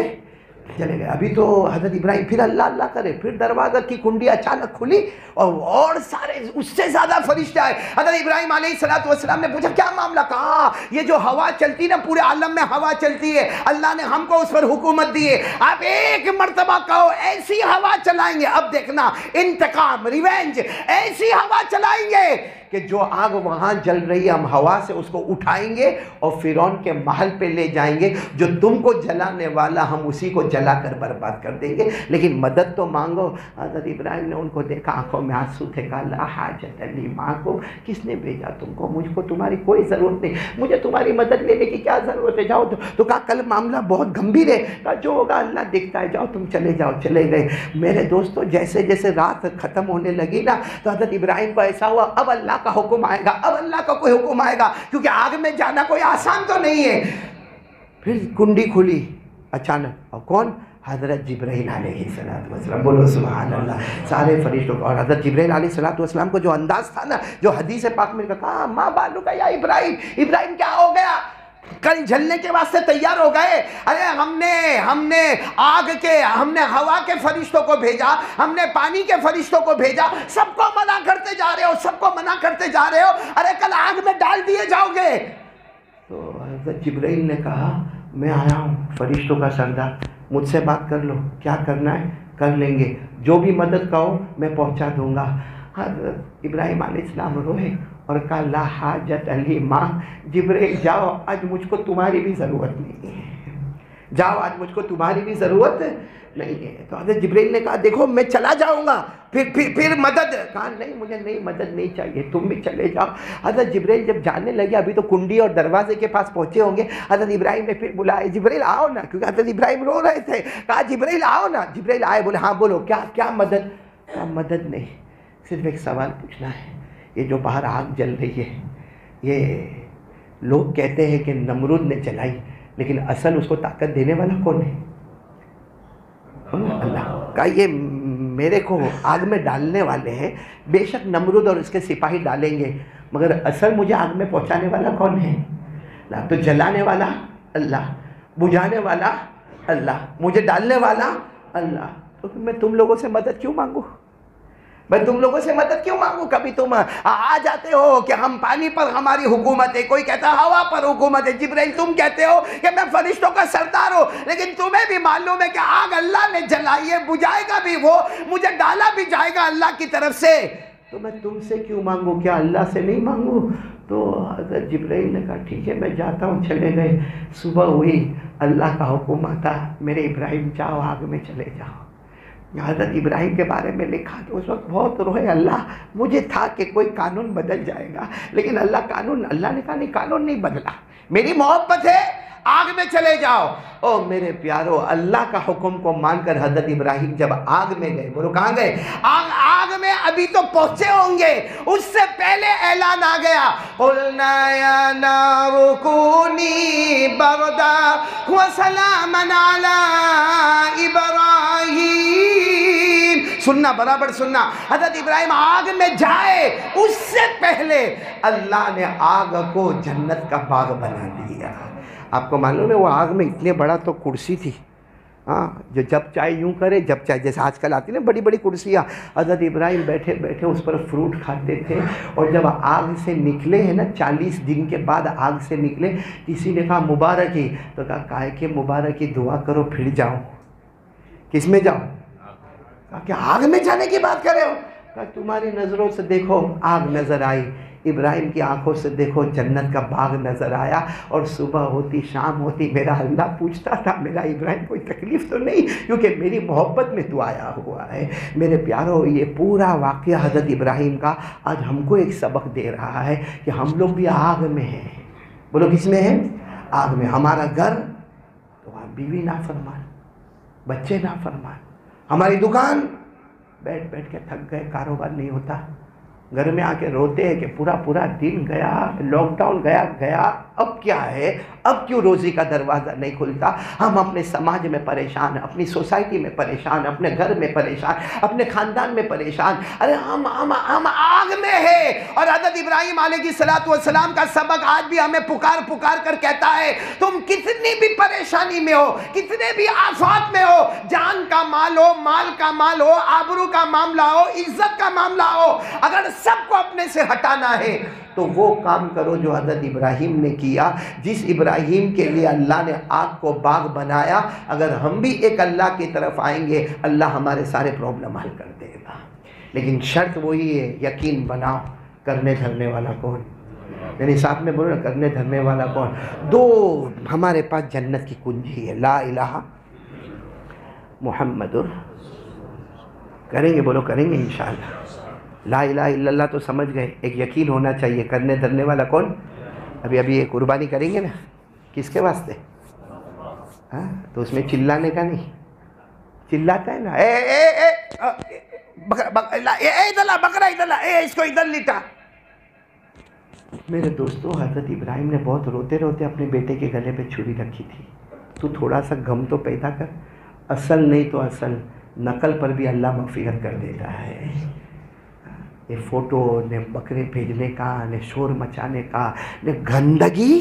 چلے گئے. ابھی تو حضرت ابراہیم پھر اللہ اللہ کرے، پھر دروازہ کی کنڈی اچانک کھلی اور سارے اس سے زیادہ فرشتے آئے. حضرت ابراہیم علیہ السلام نے پوچھا کیا معاملہ؟ کہا یہ جو ہوا چلتی نا، پورے عالم میں ہوا چلتی ہے، اللہ نے ہم کو اس پر حکومت دی ہے، آپ ایک مرتبہ کہو ایسی ہوا چلائیں گے، اب دیکھنا انتقام، ریونج، ایسی ہوا چلائیں گے کہ جو آگ وہاں جل رہی ہے ہم ہوا سے اس کو اٹھائیں گے اور فرعون کے محل پہ لے جائیں گے. جو تم کو جلانے والا ہم اسی کو جلا کر برباد کر دیں گے، لیکن مدد تو مانگو. حضرت ابراہیم نے ان کو دیکھا، آنکھوں میں آنسو تھے، کہا لا حاجت لی معکم، کس نے بھیجا تم کو؟ مجھ کو تمہاری کوئی ضرورت نہیں، مجھے تمہاری مدد لینے کی کیا ضرورت ہے، جاؤ. تو کہا کل معاملہ بہت گمبھیر ہے، کہا جو ہوگا اللہ دیکھتا ہے، جاؤ تم چلے جاؤ. چلے گئے. میرے دوستو جیسے جیسے رات ختم ہونے لگی نا، تو حضرت ابراہیم کو ایسا ہوا اب اللہ کا حکم آئے گا، اب اللہ کا کوئی حکم آئے گا، کیونکہ آگ میں جانا کوئی آسان تو نہیں ہے. پھر کنڈی کھلی اچانک، اور کون؟ حضرت جبرائیل علیہ السلام. بولو سبحان اللہ. سارے فرشتوں کو، اور حضرت جبرائیل علیہ السلام کو جو انداز تھا نا، جو حدیث پاک میں کہا ماں بالو کا یا ابراہیم، ابراہیم کیا ہو گیا؟ کل جلنے کے واسطے تیار ہو گئے. ارے ہم نے آگ کے، ہم نے ہوا کے فرشتوں کو بھیجا، ہم نے پانی کے فرشتوں کو بھیجا، سب کو منع کرتے جا رہے ہو، سب کو منع کرتے جا رہے ہو، ارے کل آگ میں ڈال دیے جاؤ گے. تو حضرت جبرائیل نے کہا میں آیا ہوں فرشتوں کا سردار، مجھ سے بات کر لو، کیا کرنا ہے کر لیں گے، جو بھی مدد کہو میں پہنچا دوں گا. حضرت ابراہیم علیہ السلام روئے اور کہا لا حاجت لی معکم، جبرائیل جاؤ، آج مجھ کو تمہاری بھی ضرورت نہیں ہے، جاؤ آج مجھ کو تمہاری بھی ضرورت نہیں ہے. تو حضرت جبرائیل نے کہا دیکھو میں چلا جاؤں گا، پھر مدد. کہا نہیں مجھے نہیں مدد نہیں چاہیے، تم بھی چلے جاؤ. حضرت جبرائیل جب جانے لگے، ابھی تو کنڈی اور دروازے کے پاس پہنچے ہوں گے، حضرت ابراہیم نے پھر بلایا جبرائیل آؤ نا، کیونکہ حضرت ابراہیم رو رہے تھے. کہا جبرائیل آؤ نا. جبرائیل آئے، بولے ہاں بولو کیا مدد؟ کہا مدد نہیں، صرف ایک سوال پوچھنا ہے. یہ جو باہر آگ جل رہی ہے، یہ لوگ کہتے ہیں کہ نمرود نے جلائی، لیکن اصل اس کو طاقت دینے والا کون ہے؟ اللہ. کہا یہ میرے کو آگ میں ڈالنے والے ہیں، بے شک نمرود اور اس کے سپاہی ڈالیں گے، مگر اصل مجھے آگ میں پہنچانے والا کون ہے؟ اللہ. تو جلانے والا اللہ، بجھانے والا اللہ، مجھے ڈالنے والا اللہ. تو میں تم لوگوں سے مدد کیوں مانگوں؟ میں تم لوگوں سے مدد کیوں مانگوں؟ کبھی تم آ جاتے ہو کہ ہم پانی پر ہماری حکومت ہے، کوئی کہتا ہے ہوا پر حکومت ہے. جبرائیل تم کہتے ہو کہ میں فرشتوں کا سردار ہوں، لیکن تمہیں بھی معلوم ہے کہ آگ اللہ نے جلائی ہے، بجھائے گا بھی وہ، مجھے ڈالا بھی جائے گا اللہ کی طرف سے. تو میں تم سے کیوں مانگوں؟ کیا اللہ سے نہیں مانگوں؟ تو حضرت جبرائیل نے کہا ٹھیک ہے میں جاتا ہوں. چلے گئے. صبح ہوئی، اللہ کا حکم آتا میرے ابراہیم جاؤ آگ میں چلے جاؤ. حضرت ابراہیم کے بارے میں لکھا تو اس وقت بہت روئے. اللہ مجھے تھا کہ کوئی قانون بدل جائے گا، لیکن اللہ نے کہا نہیں قانون نہیں بدلا، میری محبت ہے آگ میں چلے جاؤ۔ او میرے پیارو، اللہ کا حکم کو مان کر حضرت ابراہیم جب آگ میں گئے، بولو کہاں گئے؟ آگ میں ابھی تو پہنچے ہوں گے، اس سے پہلے اعلان آ گیا، قُلْنَا يَا نَارُ كُونِي بَرْدًا وَسَلَامًا عَلَىٰ إِبْرَاهِيمَ۔ سننا، برابر سننا، حضرت ابراہیم آگ میں جائے اس سے پہلے اللہ نے آگ کو جنت کا باغ بنا دیا۔ آپ کو معلوم ہے وہ آگ میں اتنے بڑا تو کرسی تھی، ہاں، جو جب چاہے یوں کرے، جب چاہے، جیسے آج کل آتی نا بڑی بڑی کرسیاں، حضرت ابراہیم بیٹھے بیٹھے اس پر فروٹ کھاتے تھے، اور جب آگ سے نکلے ہیں نا 40 دن کے بعد آگ سے نکلے، کسی نے کہا مبارکی، تو کہا کائے کہ مبارکی، دعا کرو پھر جاؤ۔ کس میں جاؤ؟ کہا کہ آگ میں جانے کی بات کر رہے ہو؟ کہا تمہاری نظروں سے دیکھو آگ نظر آئی، ابراہیم کی آنکھوں سے دیکھو جنت کا باغ نظر آیا، اور صبح ہوتی شام ہوتی میرا اللہ پوچھتا تھا میرا ابراہیم کوئی تکلیف تو نہیں، کیونکہ میری محبت میں تو آیا ہوا ہے۔ میرے پیارو، یہ پورا واقعہ حضرت ابراہیم کا آج ہم کو ایک سبق دے رہا ہے کہ ہم لوگ بھی آگ میں ہیں۔ بولو کس میں ہیں؟ آگ میں۔ ہمارا گھر تو وہاں بیوی نافرمان، بچے نافرمان، ہماری دکان بیٹھ بیٹھ کے تھک گئے، کاروبار نہیں ہوتا، گھر میں آ کے روتے ہیں کہ پورا پورا دن گیا، لاک ڈاؤن گیا، اب کیا ہے، اب کیوں روزی کا دروازہ نہیں کھلتا؟ ہم اپنے سماج میں پریشان، اپنی سوسائٹی میں پریشان، اپنے گھر میں پریشان، اپنے خاندان میں پریشان، ارے ہم آگ میں ہیں۔ اور حضرت ابراہیم علیہ السلام کا سبق آج بھی ہمیں پکار کر کہتا ہے، تم کتنی بھی پریشانی میں ہو، کتنے بھی آفات میں ہو، جان کا مال ہو، مال کا مال ہو، آبرو کا معاملہ ہو، عزت کا معاملہ ہو، اگر سب کو اپنے سے ہٹانا ہے تو وہ کام کرو جو حضرت ابراہیم نے کیا، جس ابراہیم کے لیے اللہ نے آگ کو باغ بنایا۔ اگر ہم بھی ایک اللہ کی طرف آئیں گے، اللہ ہمارے سارے پرابلم حل کر دے گا، لیکن شرط وہی ہے، یقین بناؤ۔ کرنے دھرنے والا کون؟ یعنی ساتھ میں بولو نا، کرنے دھرنے والا کون؟ دو ہمارے پاس جنت کی کنجی ہے، لا الہ محمد، کریں گے، بولو کریں گے انشاءاللہ۔ لا الہ الا اللہ تو سمجھ گئے، ایک یقین ہونا چاہیے۔ کرنے دھرنے والا کون؟ ابھی یہ قربانی کریں گے نا، کس کے واسطے؟ ہاں، تو اس میں چلانے کا نہیں، چلاتا ہے نا، بکرا ادھر لا، اس کو ادھر لٹا۔ میرے دوستو، حضرت ابراہیم نے بہت روتے روتے اپنے بیٹے کے گلے پہ چھری رکھی تھی۔ تو تھوڑا سا غم تو پیدا کر، اصل نہیں تو اصل، نقل پر بھی اللہ مغفرت کر دیتا ہے۔ یہ فوٹو نے بکرے بھیجنے کا، نے شور مچانے کا، نے گندگی،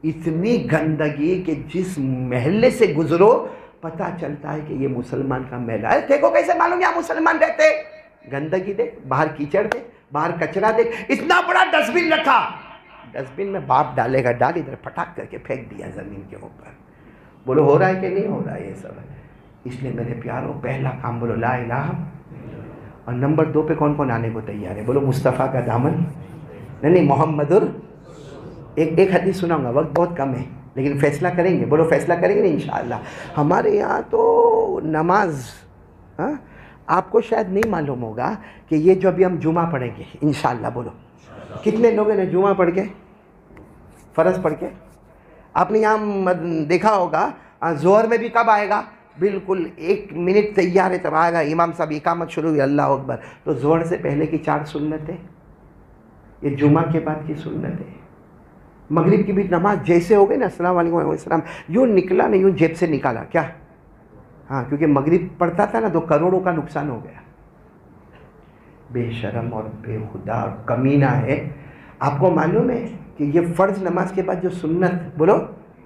اتنی گندگی کہ جس محلے سے گزرو پتہ چلتا ہے کہ یہ مسلمان کا محلہ ہے۔ دیکھو کیسے معلوم یہاں مسلمان رہتے، گندگی دیکھ، باہر کیچڑ دیکھ، باہر کچرا دیکھ، اتنا بڑا ڈسٹ بن رکھا، ڈسٹ بن میں باپ ڈالے گا، ڈال ادھر پٹاک کر کے پھینک دیا زمین کے اوپر۔ بولو ہو رہا ہے کہ نہیں ہو رہا ہے یہ سب؟ اس لیے میرے پیاروں، پہلا کام بولو لا الہ، اور نمبر 2 پہ کون کون آنے کو تیار ہے؟ بولو مصطفیٰ کا دامن، نہیں محمد۔ ایک حدیث سناؤں گا، وقت بہت کم ہے لیکن فیصلہ کریں گے، بولو فیصلہ کریں گے انشاءاللہ۔ ہمارے یہاں تو نماز، آپ کو شاید نہیں معلوم ہوگا کہ یہ جو ابھی ہم جمعہ پڑھیں گے انشاءاللہ، بولو کتنے لوگوں نے جمعہ پڑھ کے، فرض پڑھ کے؟ آپ نے یہاں دیکھا ہوگا ظہر میں بھی کب آئے گا؟ بالکل 1 منٹ تیار ہے تب آئے گا، امام صاحب اقامت شروع ہوئی، اللہ اکبر، تو ظہر سے پہلے کی 4 سنتیں، یہ جمعہ کے بعد کی سنتیں، مغرب کی بھی نماز جیسے ہو گئی نا، السلام علیکم وعلیکم السلام، یوں نکلا نہیں، یوں جیب سے نکالا کیا؟ ہاں، کیونکہ مغرب پڑھتا تھا نا تو کروڑوں کا نقصان ہو گیا۔ بے شرم اور بے خدا اور کمینہ ہے۔ آپ کو معلوم ہے کہ یہ فرض نماز کے بعد جو سنت، بولو،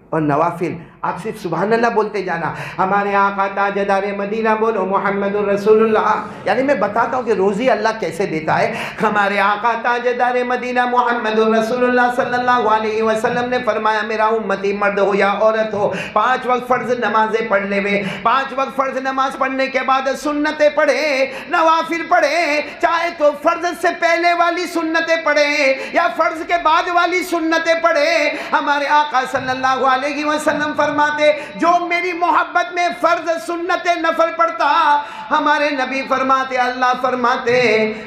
اور نوافل، آپ صرف سبحان اللہ بولتے جانا، ہمارے آقا تاجدار مدینہ، بولو محمد الرسول اللہ۔ یعنی میں بتاتا ہوں کہ روزی اللہ کیسے دیتا ہے۔ ہمارے آقا تاجدار مدینہ محمد الرسول اللہ صلی اللہ علیہ وسلم نے فرمایا، میرا امتی مرد ہو یا عورت ہو، 5 وقت فرض نمازیں پڑھ لے وے، 5 وقت فرض نماز پڑھنے کے بعد سنتیں پڑھے، نوافل پڑھے، چاہے تو فرض سے پہلے والی سنتیں پڑھے یا فرض کے بعد والی سنتیں پڑھے۔ ہمارے آقا صلی اللہ علیہ وسلم فرمایا فرماتے جو میری محبت میں فرض سنت نفل پڑھتا، ہمارے نبی فرماتے اللہ فرماتے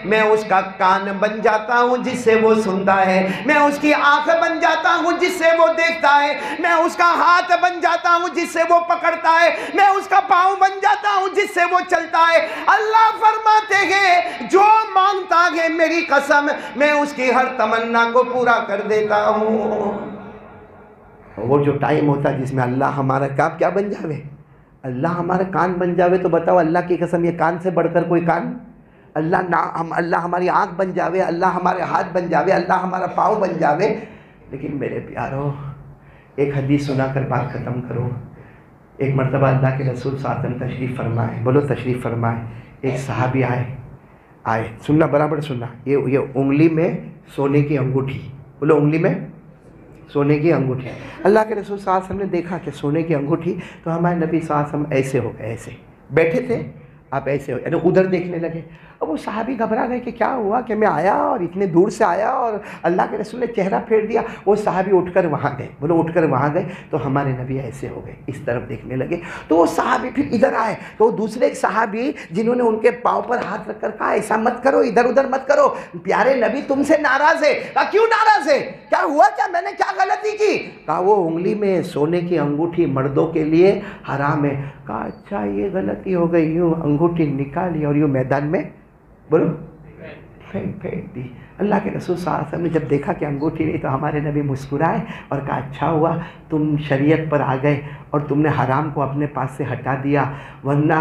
میں اس کا کان بن جاتا ہوں جس سے وہ سنتا ہے، میں اس کی آنکھ بن جاتا ہوں جس سے وہ دیکھتا ہے، میں اس کا ہاتھ بن جاتا ہوں جس سے وہ پکڑتا ہے، میں اس کا پاؤں بن جاتا ہوں جس سے وہ چلتا ہے۔ اللہ فرماتے ہیں جو مانگتا ہے میری قسم میں اس کی ہر تمنا کو پورا کر دیتا ہوں۔ وہ جو ٹائم ہوتا ہے جس میں اللہ ہمارا کام کیا بن جاوے، اللہ ہمارا کان بن جاوے، تو بتاؤ اللہ کی قسم یہ کان سے بڑھ کر کوئی کان؟ اللہ ہماری آنکھ بن جاوے، اللہ ہمارے ہاتھ بن جاوے، اللہ ہمارا پاؤں بن جاوے۔ لیکن میرے پیارو ایک حدیث سنا کر بات ختم کرو۔ ایک مرتبہ اللہ کے رسول صلی اللہ علیہ وسلم تشریف فرمائے، بولو تشریف فرمائے، ایک صحابی آئے، سننا برابر سننا، یہ انگلی میں سونے کی انگوٹھی، بولو انگلی میں سونے کی انگوٹھی۔ اللہ کے رسول صلی اللہ علیہ وسلم نے دیکھا کہ سونے کی انگوٹھی، تو ہمارے نبی صلی اللہ علیہ وسلم ایسے ہو گئے، ایسے بیٹھے تھے آپ ایسے ہو، یعنی ادھر دیکھنے لگے۔ اب وہ صحابی گھبرا گئے کہ کیا ہوا کہ میں آیا اور اتنے دور سے آیا اور اللہ کے رسول نے چہرہ پھیر دیا۔ وہ صحابی اٹھ کر وہاں گئے، بولو اٹھ کر وہاں گئے، تو ہمارے نبی ایسے ہو گئے، اس طرف دیکھنے لگے۔ تو وہ صحابی پھر ادھر آئے، تو وہ دوسرے ایک صحابی جنہوں نے ان کے پاؤں پر ہاتھ رکھ کر کہا ایسا مت کرو، ادھر ادھر مت کرو، پیارے نبی تم سے ناراض ہے۔ کہا کیوں ناراض ہے، کیا ہوا، کیا میں نے کیا غلطی کی؟ کہا وہ انگلی میں سونے کی انگوٹھی مردوں کے لیے حرام ہے۔ کہا اچھا یہ غلطی ہو گئی، یوں انگوٹھی نکالی اور یوں میدان میں بولو پھینک دی۔ اللہ کے رسول صلی اللہ علیہ وسلم نے جب دیکھا کہ انگوٹھی نہیں تو ہمارے نبی مسکرائے اور کہا اچھا ہوا تم شریعت پر آ گئے اور تم نے حرام کو اپنے پاس سے ہٹا دیا، ورنہ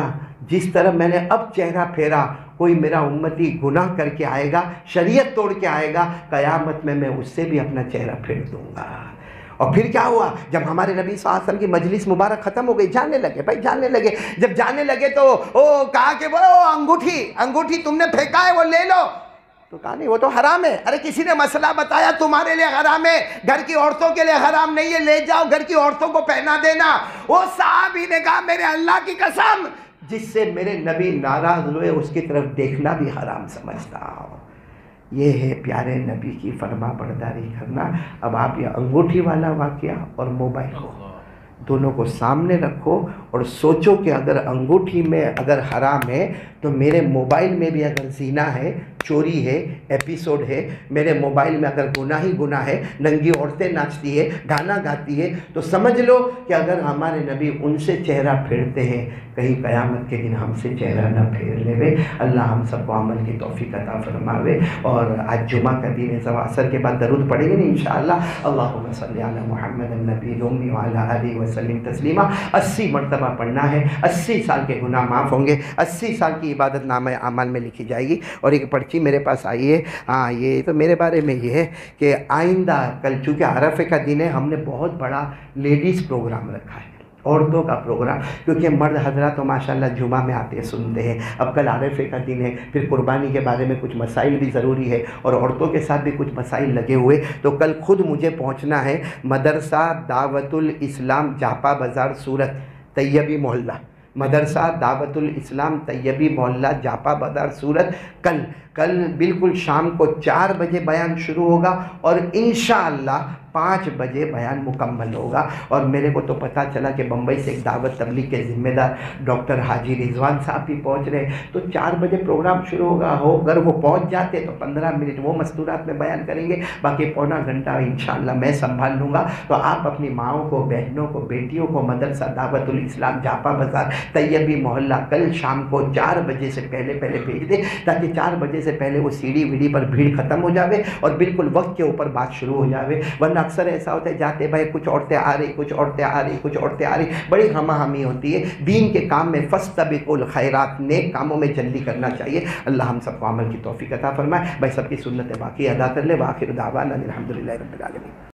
جس طرح میں نے اب چہرہ پھیرا کوئی میرا امتی گناہ کر کے آئے گا، شریعت توڑ کے آئے گا، قیامت میں اس سے بھی اپنا چہرہ پھیر دوں گا۔ اور پھر کیا ہوا، جب ہمارے نبی صلی اللہ علیہ وسلم کی مجلس مبارک ختم ہو گئی، جانے لگے بھائی جانے لگے، جب جانے لگے تو کہا کہ وہ انگوٹھی تم نے پھینکا ہے وہ لے لو، تو کہا نہیں وہ تو حرام ہے۔ ارے کسی نے مسئلہ بتایا تمہارے لیے حرام ہے، گھر کی عورتوں کے لیے حرام نہیں ہے، لے جاؤ گھر کی عورتوں کو پہنا دینا۔ وہ صحابی نے کہا میرے اللہ کی قسم جس سے میرے نبی ناراض ہوئے اس کی طرف دیکھنا بھی حرام سمجھتا ہوں۔ یہ ہے پیارے نبی کی فرما برداری کرنا۔ اب آپ یہ انگوٹھی والا واقعہ اور موبائل کو دونوں کو سامنے رکھو اور سوچو کہ اگر انگوٹھی میں اگر حرام ہے تو میرے موبائل میں بھی اگر زنا ہے، چوری ہے، ایپیسوڈ ہے، میرے موبائل میں اگر گناہ ہی گناہ ہے، ننگی عورتیں ناچتی ہے، گانا گاتی ہے، تو سمجھ لو کہ اگر ہمارے نبی ان سے چہرہ پھیرتے ہیں کہیں قیامت کے دن ہم سے چہرہ نہ پھیر لے۔ اللہ ہم سب کو عمل کی توفیق عطا فرماوے۔ اور آج جمعہ کا دن ہے، عصر کے بعد درود پڑھیں گے نا انشاءاللہ، اللہم صلی علی محمد النبی الامی وعلی آلہ وسلم تسلیما۔ 80 مرتبہ پڑھنا ہے، 80 سال کے گناہ معاف ہوں گے، 80 سال کی عبادت نامہ اعمال میں لکھی جائے گی۔ اور ایک پرچی میرے پاس آئی ہے، ہاں یہ تو میرے بارے میں یہ ہے کہ آئندہ کل چونکہ عرفے کا دن ہے ہم نے بہت بڑا لیڈیز پروگرام رکھا ہے، عورتوں کا پروگرام، کیونکہ مرد حضرات تو ماشاءاللہ جمعہ میں آتے سنتے ہیں۔ اب کل عرفے کا دن ہے، پھر قربانی کے بارے میں کچھ مسائل بھی ضروری ہے اور عورتوں کے ساتھ بھی کچھ مسائل لگے ہوئے، تو کل خود مجھے پہنچنا ہے مدرسہ دعوت الاسلام جاپا بازار سورت طیبی محلہ، مدرسہ دعوت الاسلام طیبی محلہ جاپا بازار سورت۔ کل بالکل شام کو 4 بجے بیان شروع ہوگا اور انشاءاللہ 5 بجے بیان مکمل ہوگا۔ اور میرے کو تو پتہ چلا کہ بمبئی سے ایک دعوت تبلیغ کے ذمہ دار ڈاکٹر حاجی رضوان صاحب بھی پہنچ رہے، تو 4 بجے پروگرام شروع ہوگا، اگر وہ پہنچ جاتے تو 15 منٹ وہ مستورات میں بیان کریں گے، باقی پونا گھنٹہ انشاءاللہ میں سنبھال لوں گا۔ تو آپ اپنی ماؤں کو، بہنوں کو، بیٹیوں کو مدرسہ دعوت الاسلام جاپا بازار طیبی محلہ کل شام کو 4 بجے سے پہلے بھیج دیں، تاکہ 4 بجے سے پہلے وہ سیڑھی ویڑھی پر بھیڑ ختم ہو جاوے اور بالکل وقت کے اوپر بات شروع ہو جاوے۔ ورنہ اکثر ایسا ہوتا ہے جاتے بھائی کچھ عورتیں آ رہی، بڑی ہمہ ہمی ہوتی ہے۔ دین کے کام میں فاستبقوا الخیرات، نیک کاموں میں جلدی کرنا چاہیے۔ اللہ ہم سب کو عمل کی توفیق عطا فرمائے۔ بھائی سب کی سنت باقی ادا کر لے۔ وآخر دعوانا الحمدللہ رب العالمین۔